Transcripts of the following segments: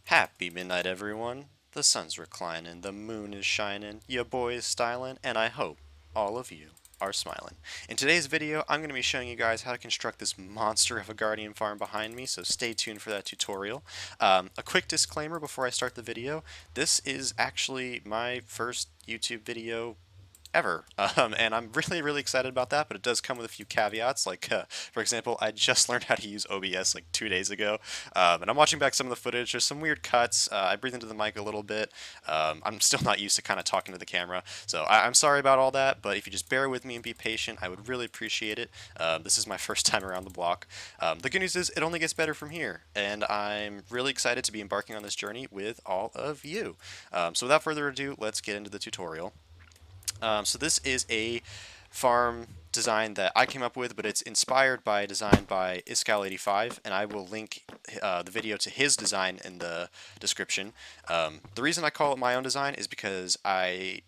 Happy midnight, everyone. The sun's reclining, the moon is shining, your boy is styling, and I hope all of you are smiling. In today's video, I'm going to be showing you guys how to construct this monster of a guardian farm behind me, so stay tuned for that tutorial. A quick disclaimer before I start the video, this is actually my first YouTube video ever. And I'm really excited about that, but it does come with a few caveats. Like, for example, I just learned how to use OBS like 2 days ago, and I'm watching back some of the footage. There's some weird cuts. I breathe into the mic a little bit. I'm still not used to kind of talking to the camera, so I'm sorry about all that, but if you just bear with me and be patient, I would really appreciate it. This is my first time around the block. The good news is it only gets better from here, and I'm really excited to be embarking on this journey with all of you. So without further ado, let's get into the tutorial. So this is a farm design that I came up with, but it's inspired by a design by Iscal85, and I will link the video to his design in the description. The reason I call it my own design is because I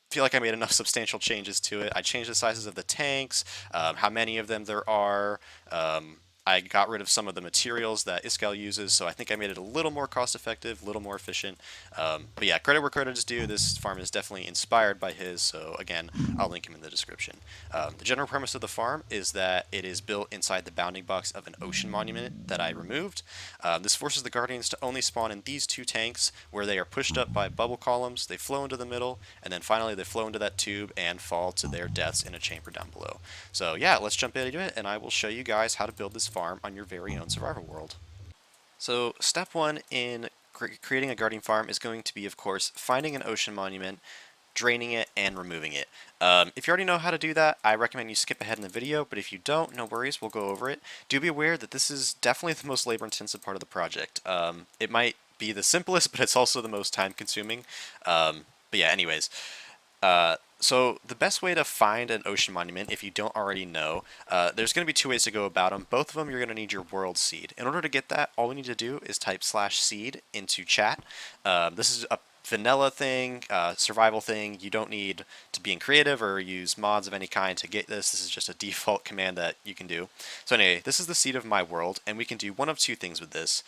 feel like I made enough substantial changes to it. I changed the sizes of the tanks, how many of them there are. I got rid of some of the materials that Iscal uses, so I think I made it a little more cost effective, a little more efficient. But yeah, credit where credit is due. This farm is definitely inspired by his, so again, I'll link him in the description. The general premise of the farm is that it is built inside the bounding box of an ocean monument that I removed. This forces the Guardians to only spawn in these two tanks, where they are pushed up by bubble columns, they flow into the middle, and then finally they flow into that tube and fall to their deaths in a chamber down below. So yeah, let's jump into it, and I will show you guys how to build this farm on your very own survival world. So step one in creating a guardian farm is going to be, of course, finding an ocean monument, draining it, and removing it. If you already know how to do that, I recommend you skip ahead in the video, but if you don't, no worries, we'll go over it. Do be aware that this is definitely the most labor-intensive part of the project. It might be the simplest, but it's also the most time-consuming. But yeah, anyways. So the best way to find an ocean monument, if you don't already know, there's going to be two ways to go about them. Both of them, you're going to need your world seed. In order to get that, all we need to do is type /seed into chat. This is a vanilla thing, survival thing. You don't need to be in creative or use mods of any kind to get this. This is just a default command that you can do. So anyway, this is the seed of my world, and we can do one of two things with this.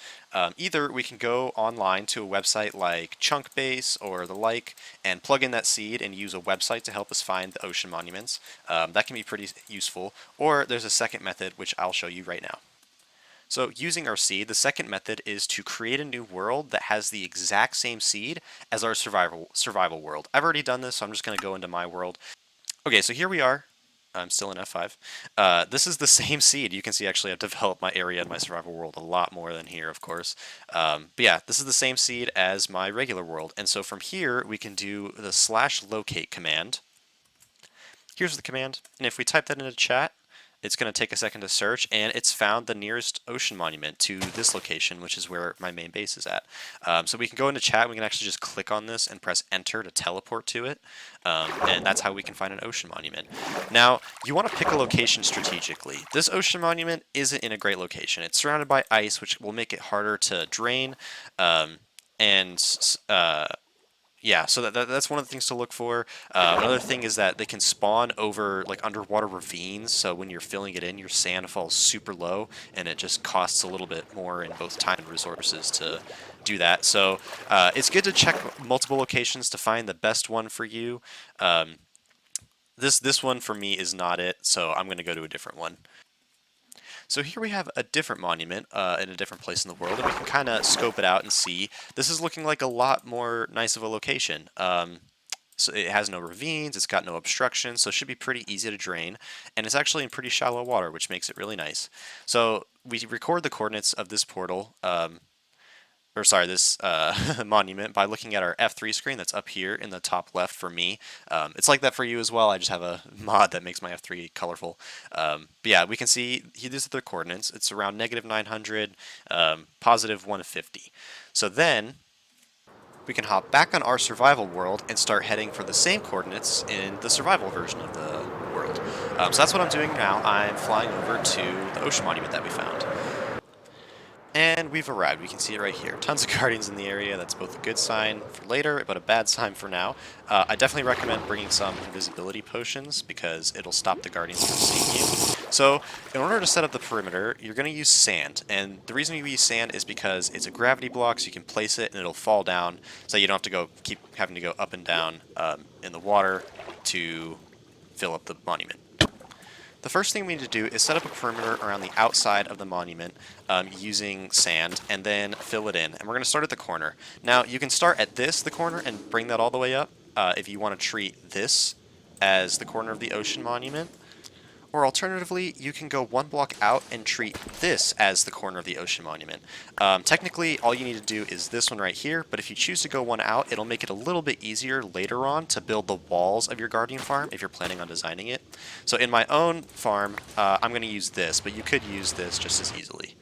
Either we can go online to a website like Chunkbase or the like and plug in that seed and use a website to help us find the ocean monuments. That can be pretty useful. Or there's a second method, which I'll show you right now. So using our seed, the second method is to create a new world that has the exact same seed as our survival world. I've already done this, so I'm just going to go into my world. Okay, so here we are. I'm still in F5. This is the same seed. You can see actually I've developed my area in my survival world a lot more than here, of course. But yeah, this is the same seed as my regular world. And so from here, we can do the /locate command. Here's the command. And if we type that into chat, it's going to take a second to search, and it's found the nearest ocean monument to this location, which is where my main base is at. So we can go into chat, we can actually just click on this and press enter to teleport to it, and that's how we can find an ocean monument. Now, you want to pick a location strategically. This ocean monument isn't in a great location. It's surrounded by ice, which will make it harder to drain, yeah, so that's one of the things to look for. Another thing is that they can spawn over like underwater ravines, so when you're filling it in, your sand falls super low, and it just costs a little bit more in both time and resources to do that. So it's good to check multiple locations to find the best one for you. This one for me is not it, so I'm going to go to a different one. So here we have a different monument in a different place in the world, and we can kind of scope it out and see. This is looking like a lot more nice of a location. So it has no ravines, it's got no obstruction, so it should be pretty easy to drain, and it's actually in pretty shallow water, which makes it really nice. So we record the coordinates of this portal, this monument by looking at our F3 screen that's up here in the top left for me. It's like that for you as well. I just have a mod that makes my F3 colorful. But yeah, we can see these are the coordinates. It's around -900, +150. So then we can hop back on our survival world and start heading for the same coordinates in the survival version of the world. So that's what I'm doing now. I'm flying over to the ocean monument that we found. And we've arrived. We can see it right here. Tons of guardians in the area. That's both a good sign for later, but a bad sign for now. I definitely recommend bringing some invisibility potions because it'll stop the guardians from seeing you. So in order to set up the perimeter, you're going to use sand. And the reason you use sand is because it's a gravity block, so you can place it and it'll fall down, so you don't have to keep having to go up and down in the water to fill up the monument. The first thing we need to do is set up a perimeter around the outside of the monument using sand, and then fill it in. And we're going to start at the corner. Now, you can start at the corner, and bring that all the way up if you want to treat this as the corner of the ocean monument. Or alternatively, you can go one block out and treat this as the corner of the ocean monument. Technically, all you need to do is this one right here, but if you choose to go one out, it'll make it a little bit easier later on to build the walls of your Guardian farm if you're planning on designing it. So in my own farm, I'm going to use this, but you could use this just as easily.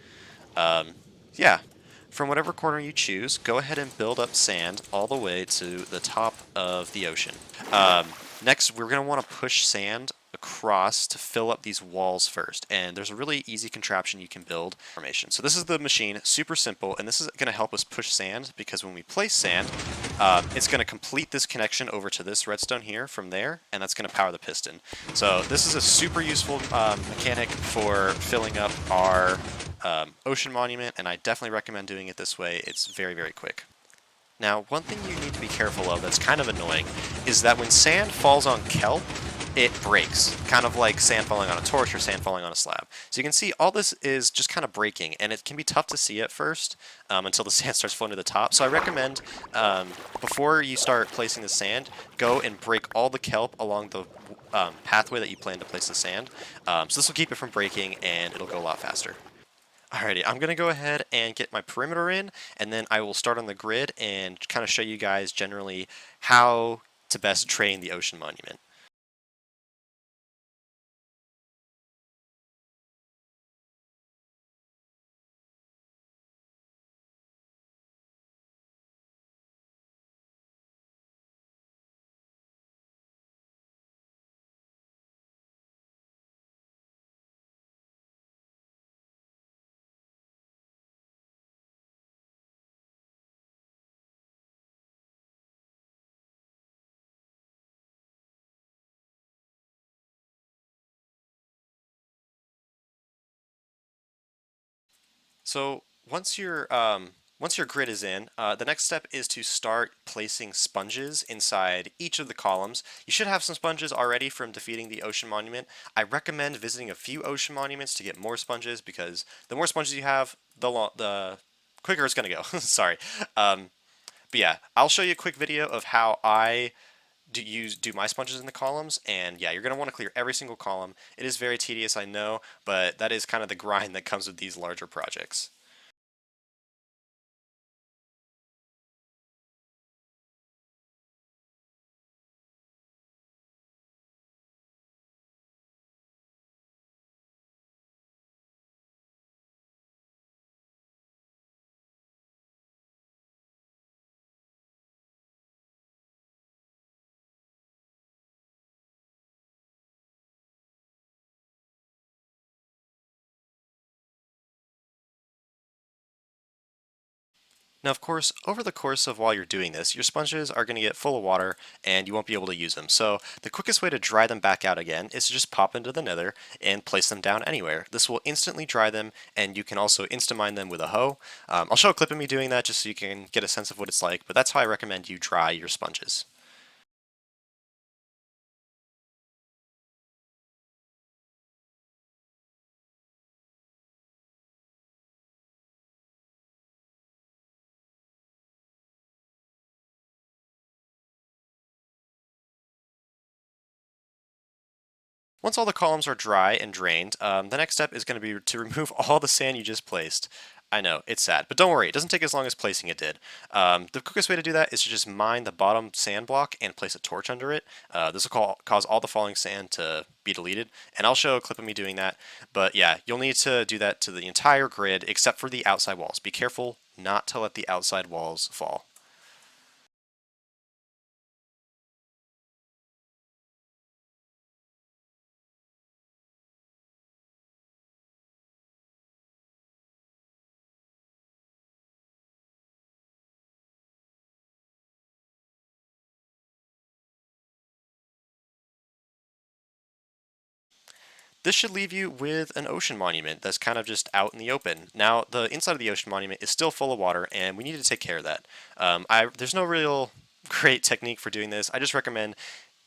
Yeah, from whatever corner you choose, go ahead and build up sand all the way to the top of the ocean. Next, we're going to want to push sand across to fill up these walls first, and there's a really easy contraption you can build formation. So this is the machine, super simple, and this is going to help us push sand, because when we place sand, it's going to complete this connection over to this redstone here from there, and that's going to power the piston. So this is a super useful mechanic for filling up our ocean monument, and I definitely recommend doing it this way. It's very, very quick. Now, one thing you need to be careful of that's kind of annoying is that when sand falls on kelp, it breaks, kind of like sand falling on a torch or sand falling on a slab. So you can see all this is just kind of breaking, and it can be tough to see at first until the sand starts flowing to the top. So I recommend before you start placing the sand, go and break all the kelp along the pathway that you plan to place the sand. So this will keep it from breaking, and it'll go a lot faster. Alrighty, I'm going to go ahead and get my perimeter in, and then I will start on the grid and kind of show you guys generally how to best train the ocean monument. So once your grid is in, the next step is to start placing sponges inside each of the columns. You should have some sponges already from defeating the ocean monument. I recommend visiting a few ocean monuments to get more sponges, because the more sponges you have, the quicker it's going to go. Sorry. But yeah, I'll show you a quick video of how I do my sponges in the columns, and yeah, you're going to want to clear every single column. It is very tedious, I know, but that is kind of the grind that comes with these larger projects. Now, of course, over the course of while you're doing this, your sponges are going to get full of water and you won't be able to use them. So the quickest way to dry them back out again is to just pop into the nether and place them down anywhere. This will instantly dry them, and you can also insta-mine them with a hoe. I'll show a clip of me doing that just so you can get a sense of what it's like, but that's how I recommend you dry your sponges. Once all the columns are dry and drained, the next step is going to be to remove all the sand you just placed. I know, it's sad, but don't worry, it doesn't take as long as placing it did. The quickest way to do that is to just mine the bottom sand block and place a torch under it. This will cause all the falling sand to be deleted, and I'll show a clip of me doing that. But yeah, you'll need to do that to the entire grid except for the outside walls. Be careful not to let the outside walls fall. This should leave you with an ocean monument that's kind of just out in the open. Now, the inside of the ocean monument is still full of water, and we need to take care of that. There's no real great technique for doing this. I just recommend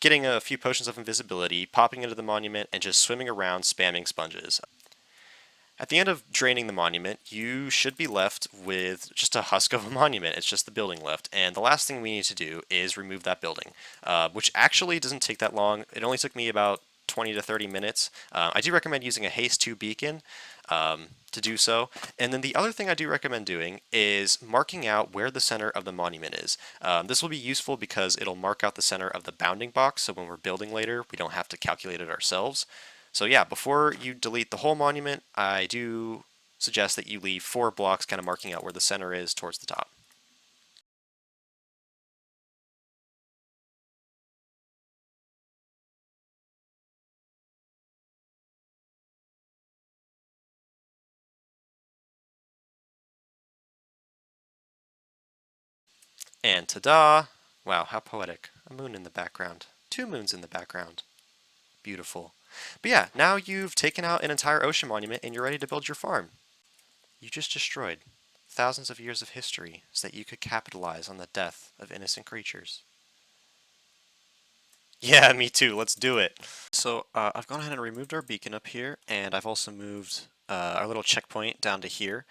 getting a few potions of invisibility, popping into the monument, and just swimming around spamming sponges. At the end of draining the monument, you should be left with just a husk of a monument. It's just the building left. And the last thing we need to do is remove that building, which actually doesn't take that long. It only took me about 20 to 30 minutes. I do recommend using a Haste 2 beacon to do so. And then the other thing I do recommend doing is marking out where the center of the monument is. This will be useful because it'll mark out the center of the bounding box, so when we're building later, we don't have to calculate it ourselves. So yeah, before you delete the whole monument, I do suggest that you leave 4 blocks kind of marking out where the center is towards the top. And ta-da! Wow, how poetic. A moon in the background. 2 moons in the background. Beautiful. But yeah, now you've taken out an entire ocean monument and you're ready to build your farm. You just destroyed thousands of years of history so that you could capitalize on the death of innocent creatures. Yeah, me too. Let's do it. So I've gone ahead and removed our beacon up here, and I've also moved our little checkpoint down to here.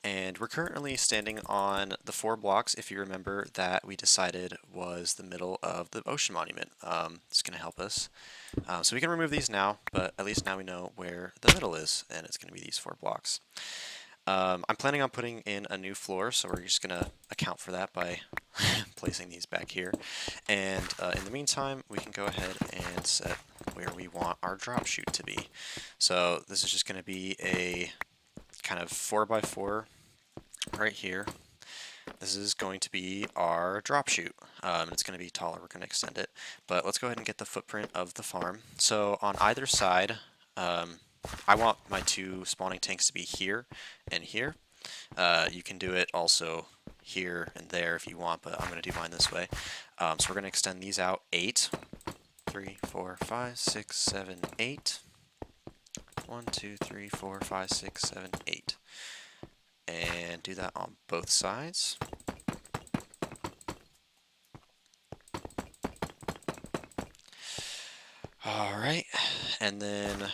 And we're currently standing on the 4 blocks, if you remember, that we decided was the middle of the ocean monument. It's going to help us. So we can remove these now, but at least now we know where the middle is, and it's going to be these 4 blocks. I'm planning on putting in a new floor, so we're just going to account for that by placing these back here. And in the meantime, we can go ahead and set where we want our drop chute to be. So this is just going to be a kind of 4x4 right here. This is going to be our drop chute. It's going to be taller. We're going to extend it. But let's go ahead and get the footprint of the farm. So on either side, I want my 2 spawning tanks to be here and here. You can do it also here and there if you want, but I'm going to do mine this way. So we're going to extend these out 8. 3, 4, 5, 6, 7, 8. 1, 2, 3, 4, 5, 6, 7, 8. And do that on both sides. Alright, and then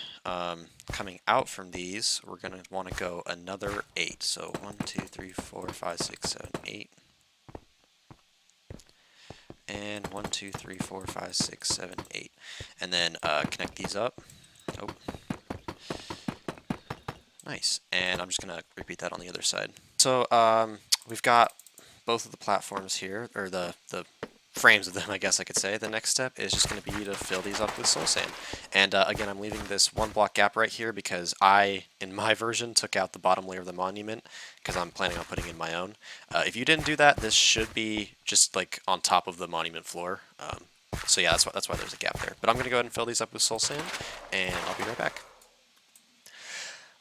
coming out from these, we're going to want to go another 8. So 1, 2, 3, 4, 5, 6, 7, 8. And 1, 2, 3, 4, 5, 6, 7, 8. And then connect these up. Oh. Nice. And I'm just going to repeat that on the other side. So we've got both of the platforms here, or the frames of them, I guess I could say. The next step is just going to be to fill these up with soul sand. And again, I'm leaving this 1 block gap right here because I, in my version, took out the bottom layer of the monument because I'm planning on putting in my own. If you didn't do that, this should be just like on top of the monument floor. So yeah, that's why there's a gap there. But I'm going to go ahead and fill these up with soul sand, and I'll be right back.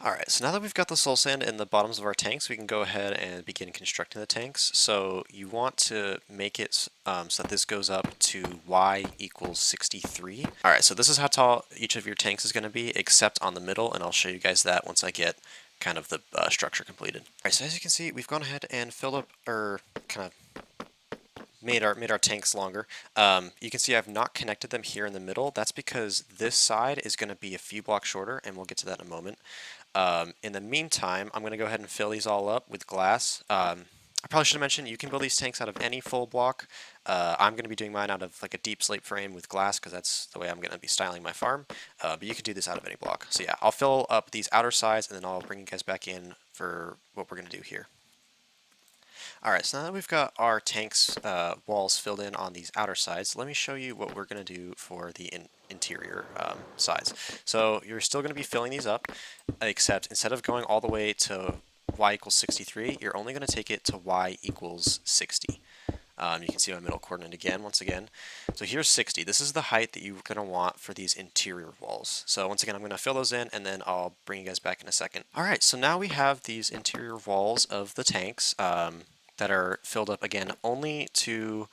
Alright, so now that we've got the soul sand in the bottoms of our tanks, we can go ahead and begin constructing the tanks. So you want to make it so that this goes up to y equals 63. Alright, so this is how tall each of your tanks is going to be, except on the middle, and I'll show you guys that once I get kind of the structure completed. Alright, so as you can see, we've gone ahead and filled up, or kind of made our tanks longer. You can see I've not connected them here in the middle. That's because this side is going to be a few blocks shorter, and we'll get to that in a moment. In the meantime, I'm going to go ahead and fill these all up with glass. I probably should have mentioned you can build these tanks out of any full block. I'm going to be doing mine out of like a deep slate frame with glass because that's the way I'm going to be styling my farm. But you can do this out of any block. So yeah, I'll fill up these outer sides and then I'll bring you guys back in for what we're going to do here. Alright, so now that we've got our tanks walls filled in on these outer sides, let me show you what we're going to do for the interior sides. So you're still going to be filling these up, except instead of going all the way to y equals 63, you're only going to take it to y equals 60. You can see my middle coordinate again, once again. So here's 60. This is the height that you're going to want for these interior walls. So once again, I'm going to fill those in, and then I'll bring you guys back in a second. Alright, so now we have these interior walls of the tanks that are filled up, again, only to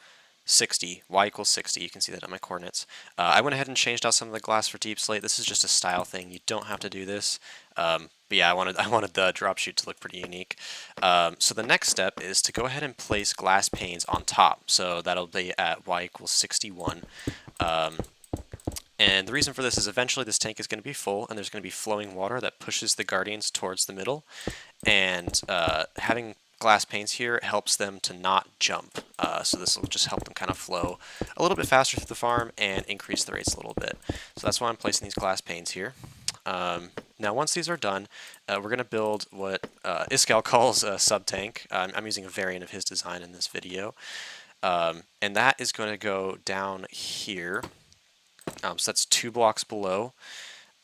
60, y equals 60. You can see that on my coordinates. I went ahead and changed out some of the glass for deep slate. This is just a style thing. You don't have to do this. But yeah, I wanted the drop chute to look pretty unique. So the next step is to go ahead and place glass panes on top. So that'll be at y equals 61. And the reason for this is eventually this tank is going to be full, and there's going to be flowing water that pushes the Guardians towards the middle. And having glass panes here helps them to not jump. So this will just help them kind of flow a little bit faster through the farm and increase the rates a little bit. So that's why I'm placing these glass panes here. Now once these are done, we're going to build what Iskal calls a sub-tank. I'm using a variant of his design in this video. And that is going to go down here. So that's 2 blocks below.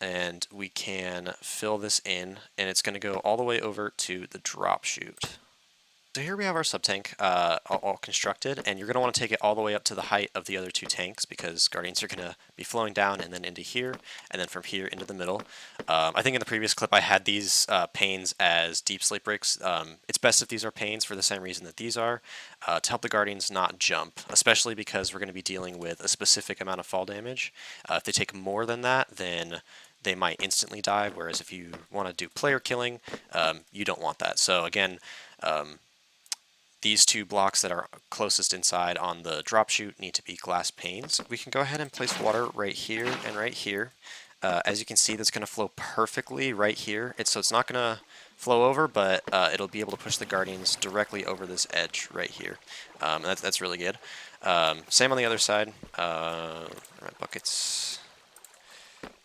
And we can fill this in, and it's going to go all the way over to the drop chute. So here we have our sub-tank all constructed, and you're going to want to take it all the way up to the height of the other 2 tanks, because Guardians are going to be flowing down and then into here, and then from here into the middle. I think in the previous clip I had these panes as deep slate bricks. It's best if these are panes for the same reason that these are, to help the Guardians not jump, especially because we're going to be dealing with a specific amount of fall damage. If they take more than that, then they might instantly die, whereas if you want to do player killing, you don't want that. So again, these 2 blocks that are closest inside on the drop chute need to be glass panes. We can go ahead and place water right here and right here. As you can see, that's going to flow perfectly right here. So it's not going to flow over, but it'll be able to push the Guardians directly over this edge right here. That's really good. Same on the other side. Right, buckets.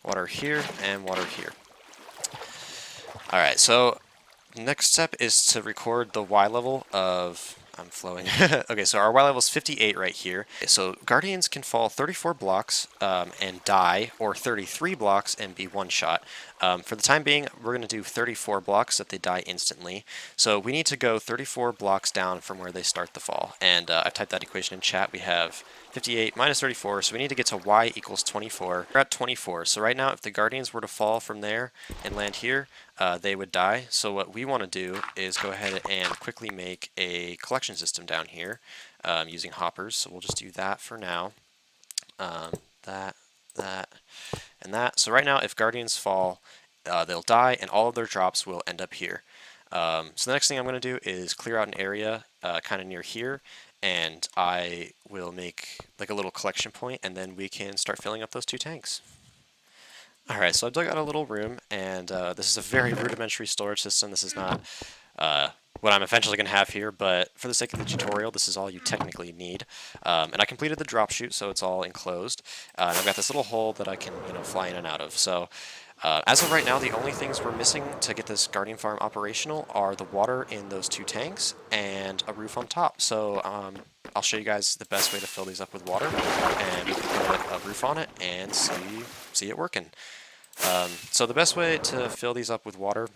Water here and water here. Alright, so next step is to record the Y level of... I'm flowing. Okay, so our Y level is 58 right here. So Guardians can fall 34 blocks and die, or 33 blocks and be one-shot. For the time being, we're going to do 34 blocks that they die instantly. So we need to go 34 blocks down from where they start the fall. And I've typed that equation in chat. We have 58 minus 34, so we need to get to y equals 24. We're at 24, so right now if the Guardians were to fall from there and land here, they would die. So what we want to do is go ahead and quickly make a collection system down here using hoppers. So we'll just do that for now. That, and that. So right now if Guardians fall, they'll die and all of their drops will end up here. So the next thing I'm going to do is clear out an area kind of near here, and I will make like a little collection point, and then we can start filling up those 2 tanks. Alright, so I've dug out a little room, and this is a very rudimentary storage system. This is not what I'm eventually going to have here, but for the sake of the tutorial, this is all you technically need. And I completed the drop chute, so it's all enclosed. And I've got this little hole that I can, fly in and out of. So as of right now, the only things we're missing to get this Guardian Farm operational are the water in those 2 tanks and a roof on top. So I'll show you guys the best way to fill these up with water, and we can put a roof on it and see it working. So the best way to fill these up with water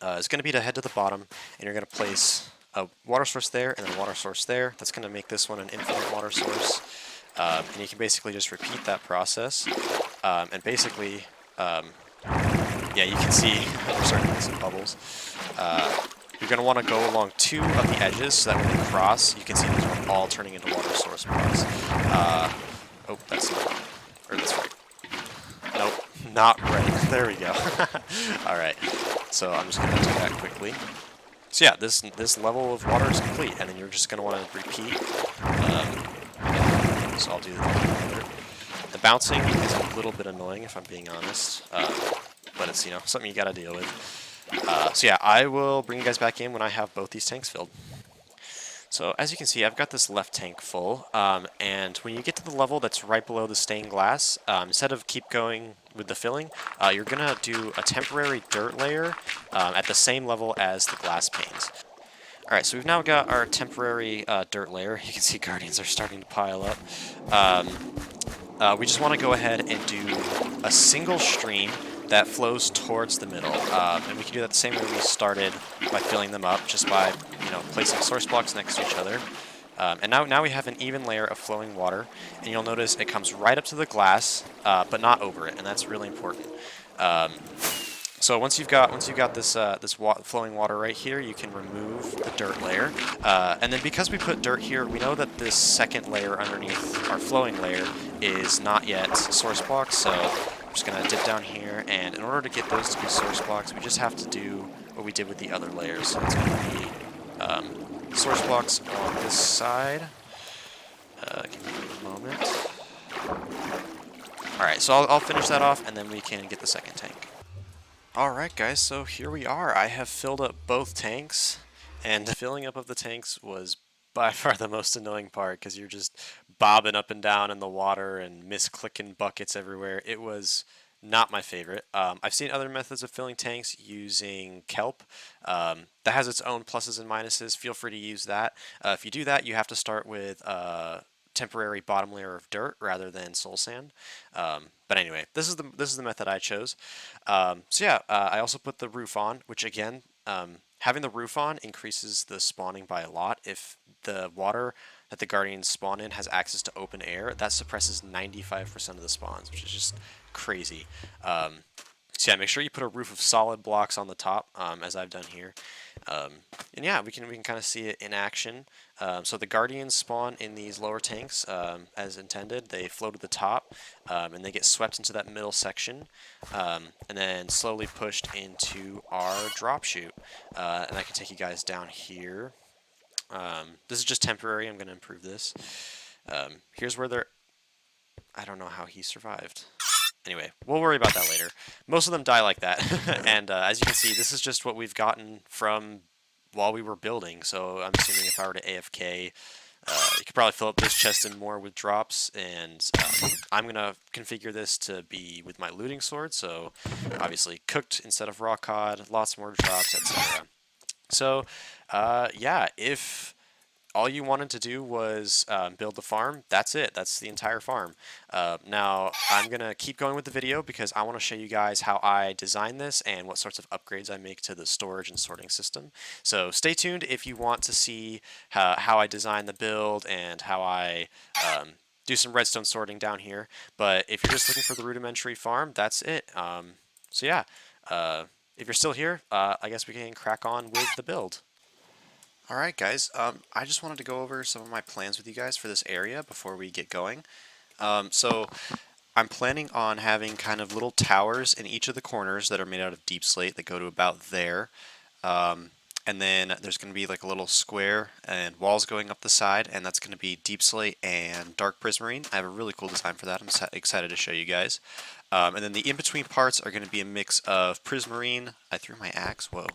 is going to be to head to the bottom, and you're going to place a water source there and then a water source there. That's going to make this one an infinite water source. And you can basically just repeat that process. And basically, yeah, you can see we're starting to get some bubbles. You're going to want to go along 2 of the edges so that when they cross, you can see these are all turning into water source blocks. Oh, that's not, or that's right. Nope, not right. There we go. Alright, so I'm just going to do that quickly. So yeah, this level of water is complete, and then you're just going to want to repeat. So I'll do that. The bouncing is a little bit annoying, if I'm being honest, but it's something you got to deal with. So yeah, I will bring you guys back in when I have both these tanks filled. So as you can see, I've got this left tank full, and when you get to the level that's right below the stained glass, instead of keep going with the filling, you're going to do a temporary dirt layer at the same level as the glass panes. Alright, so we've now got our temporary dirt layer. You can see Guardians are starting to pile up. We just want to go ahead and do a single stream that flows towards the middle, and we can do that the same way we started by filling them up, just by placing source blocks next to each other. And now we have an even layer of flowing water, and you'll notice it comes right up to the glass, but not over it, and that's really important. So once you've got this flowing water right here, you can remove the dirt layer, and then because we put dirt here, we know that this second layer underneath our flowing layer is not yet source blocks. So I'm just gonna dip down here, and in order to get those to be source blocks, we just have to do what we did with the other layers. So it's gonna be source blocks on this side. Give me a moment. All right, so I'll finish that off, and then we can get the second tank. Alright guys, so here we are. I have filled up both tanks, and the filling up of the tanks was by far the most annoying part because you're just bobbing up and down in the water and misclicking buckets everywhere. It was not my favorite. I've seen other methods of filling tanks using kelp. That has its own pluses and minuses. Feel free to use that. If you do that, you have to start with temporary bottom layer of dirt rather than soul sand. But anyway, this is the method I chose. So yeah, I also put the roof on, which again, having the roof on increases the spawning by a lot. If the water that the guardians spawn in has access to open air, that suppresses 95% of the spawns, which is just crazy. So yeah, make sure you put a roof of solid blocks on the top, as I've done here. And yeah, we can kind of see it in action. So the guardians spawn in these lower tanks as intended. They flow to the top, and they get swept into that middle section, and then slowly pushed into our drop chute. And I can take you guys down here. This is just temporary. I'm going to improve this. Here's where they're... I don't know how he survived. Anyway, we'll worry about that later. Most of them die like that. And as you can see, this is just what we've gotten from while we were building. So I'm assuming if I were to AFK, you could probably fill up this chest and more with drops. And I'm going to configure this to be with my looting sword. So obviously cooked instead of raw cod, lots more drops, etc. So yeah, if all you wanted to do was build the farm, that's it. That's the entire farm. Now, I'm going to keep going with the video because I want to show you guys how I design this and what sorts of upgrades I make to the storage and sorting system. So stay tuned if you want to see how I design the build and how I do some redstone sorting down here. But if you're just looking for the rudimentary farm, that's it. So yeah, if you're still here, I guess we can crack on with the build. Alright guys, I just wanted to go over some of my plans with you guys for this area before we get going. So I'm planning on having kind of little towers in each of the corners that are made out of deep slate that go to about there. And then there's going to be like a little square and walls going up the side, and that's going to be deep slate and dark prismarine. I have a really cool design for that. I'm excited to show you guys. And then the in-between parts are going to be a mix of prismarine. I threw my axe. Whoa.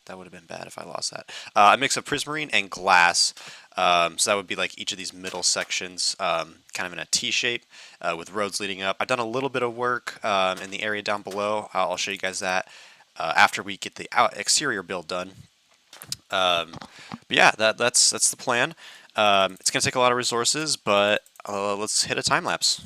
That would have been bad if I lost that. A mix of prismarine and glass. So that would be like each of these middle sections, kind of in a T shape with roads leading up. I've done a little bit of work in the area down below. I'll show you guys that after we get the exterior build done. But yeah, that's the plan. It's going to take a lot of resources, but let's hit a time lapse.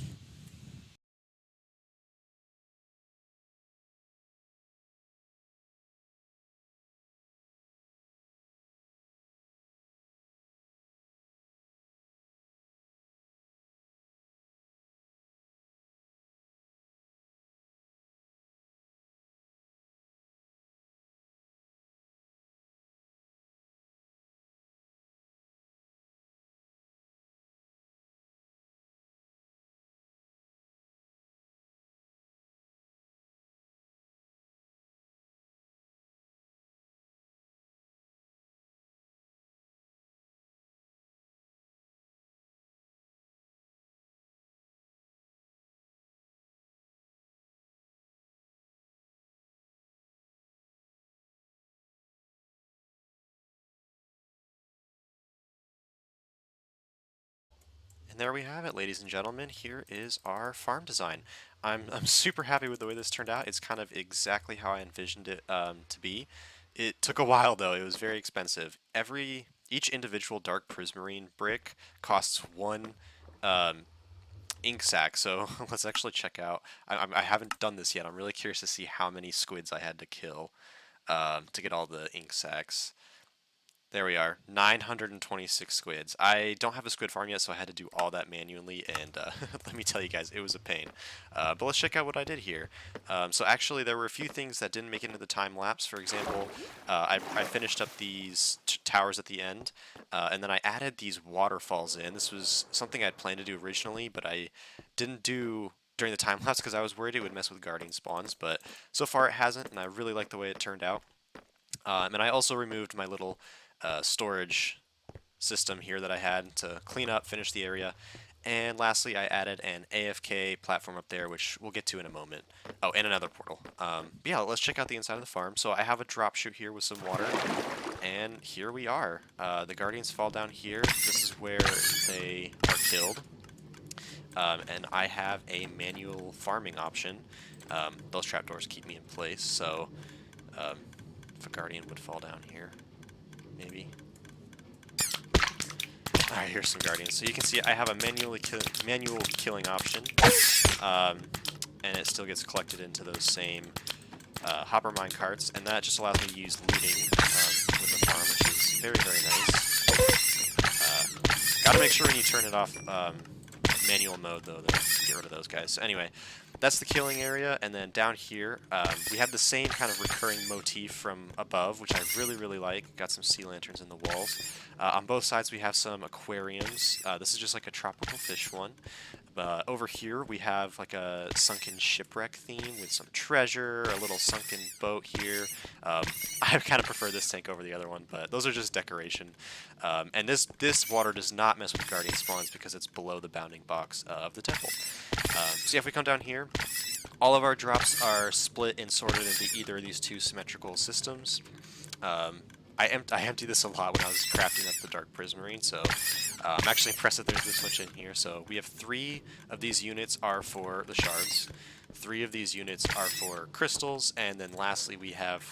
And there we have it, ladies and gentlemen. Here is our farm design. I'm super happy with the way this turned out. It's kind of exactly how I envisioned it to be. It took a while though. It was very expensive. Each individual dark prismarine brick costs one ink sac. So let's actually check out. I haven't done this yet. I'm really curious to see how many squids I had to kill to get all the ink sacs. There we are, 926 squids. I don't have a squid farm yet, so I had to do all that manually, and let me tell you guys, it was a pain. But let's check out what I did here. So actually, there were a few things that didn't make it into the time lapse. For example, I finished up these towers at the end, and then I added these waterfalls in. This was something I had planned to do originally, but I didn't do during the time lapse because I was worried it would mess with guardian spawns, but so far it hasn't, and I really like the way it turned out. And I also removed my little storage system here that I had to clean up, finish the area. And lastly, I added an AFK platform up there, which we'll get to in a moment. Oh, and another portal. But yeah, let's check out the inside of the farm. So I have a drop chute here with some water, and here we are. The guardians fall down here. This is where they are killed. And I have a manual farming option. Those trapdoors keep me in place, so if a guardian would fall down here, maybe. Alright, here's some guardians. So you can see I have a manual killing option, and it still gets collected into those same hopper mine carts, and that just allows me to use looting with the farm, which is very, very nice. Gotta make sure when you turn it off manual mode, though, to get rid of those guys. So anyway, that's the killing area, and then down here, we have the same kind of recurring motif from above, which I really, really like. Got some sea lanterns in the walls. On both sides, we have some aquariums. This is just like a tropical fish one. Over here, we have like a sunken shipwreck theme with some treasure, a little sunken boat here. I kind of prefer this tank over the other one, but those are just decoration. And this water does not mess with guardian spawns because it's below the bounding box of the temple. So yeah, if we come down here, all of our drops are split and sorted into either of these two symmetrical systems. I emptied this a lot when I was crafting up the Dark Prismarine, so I'm actually impressed that there's this much in here. So we have 3 of these units are for the shards, 3 of these units are for crystals, and then lastly we have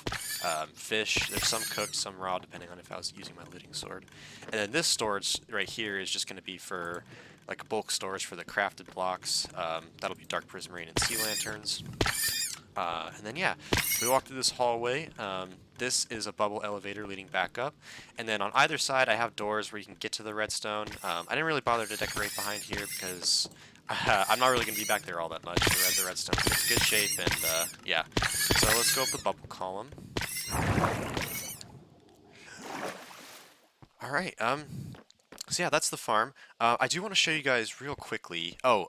fish. There's some cooked, some raw, depending on if I was using my looting sword. And then this storage right here is just going to be for like bulk storage for the crafted blocks. That'll be Dark Prismarine and Sea Lanterns. And then yeah, we walk through this hallway. This is a bubble elevator leading back up, and then on either side I have doors where you can get to the redstone. I didn't really bother to decorate behind here because I'm not really going to be back there all that much. The redstone's in good shape, and yeah. So let's go up the bubble column. Alright, so yeah, that's the farm. I do want to show you guys real quickly. Oh,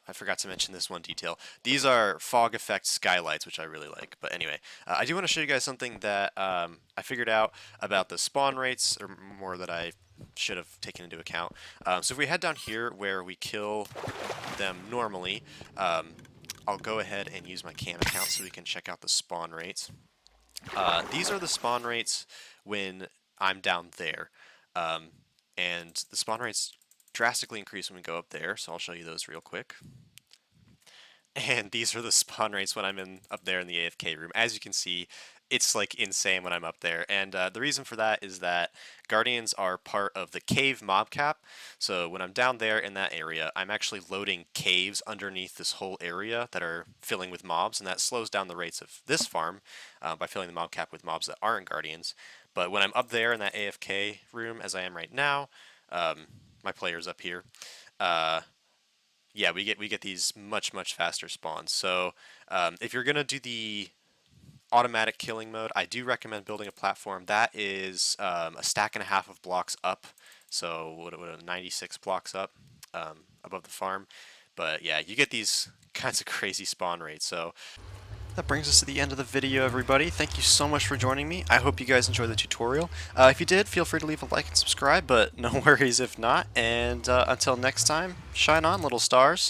I forgot to mention this one detail. These are fog effect skylights, which I really like. But anyway, I do want to show you guys something that I figured out about the spawn rates, or more that I should have taken into account. So if we head down here where we kill them normally, I'll go ahead and use my cam account so we can check out the spawn rates. These are the spawn rates when I'm down there. And the spawn rates drastically increase when we go up there, so I'll show you those real quick. And these are the spawn rates when I'm up there in the AFK room. As you can see, it's like insane when I'm up there, and the reason for that is that guardians are part of the cave mob cap. So when I'm down there in that area, I'm actually loading caves underneath this whole area that are filling with mobs, and that slows down the rates of this farm by filling the mob cap with mobs that aren't guardians. But when I'm up there in that AFK room, as I am right now, my players up here, yeah, we get these much faster spawns. So if you're gonna do the automatic killing mode, I do recommend building a platform that is a stack and a half of blocks up. So what 96 blocks up above the farm. But yeah, you get these kinds of crazy spawn rates. So that brings us to the end of the video, everybody. Thank you so much for joining me. I hope you guys enjoyed the tutorial. If you did, feel free to leave a like and subscribe, but no worries if not. And until next time, shine on, little stars.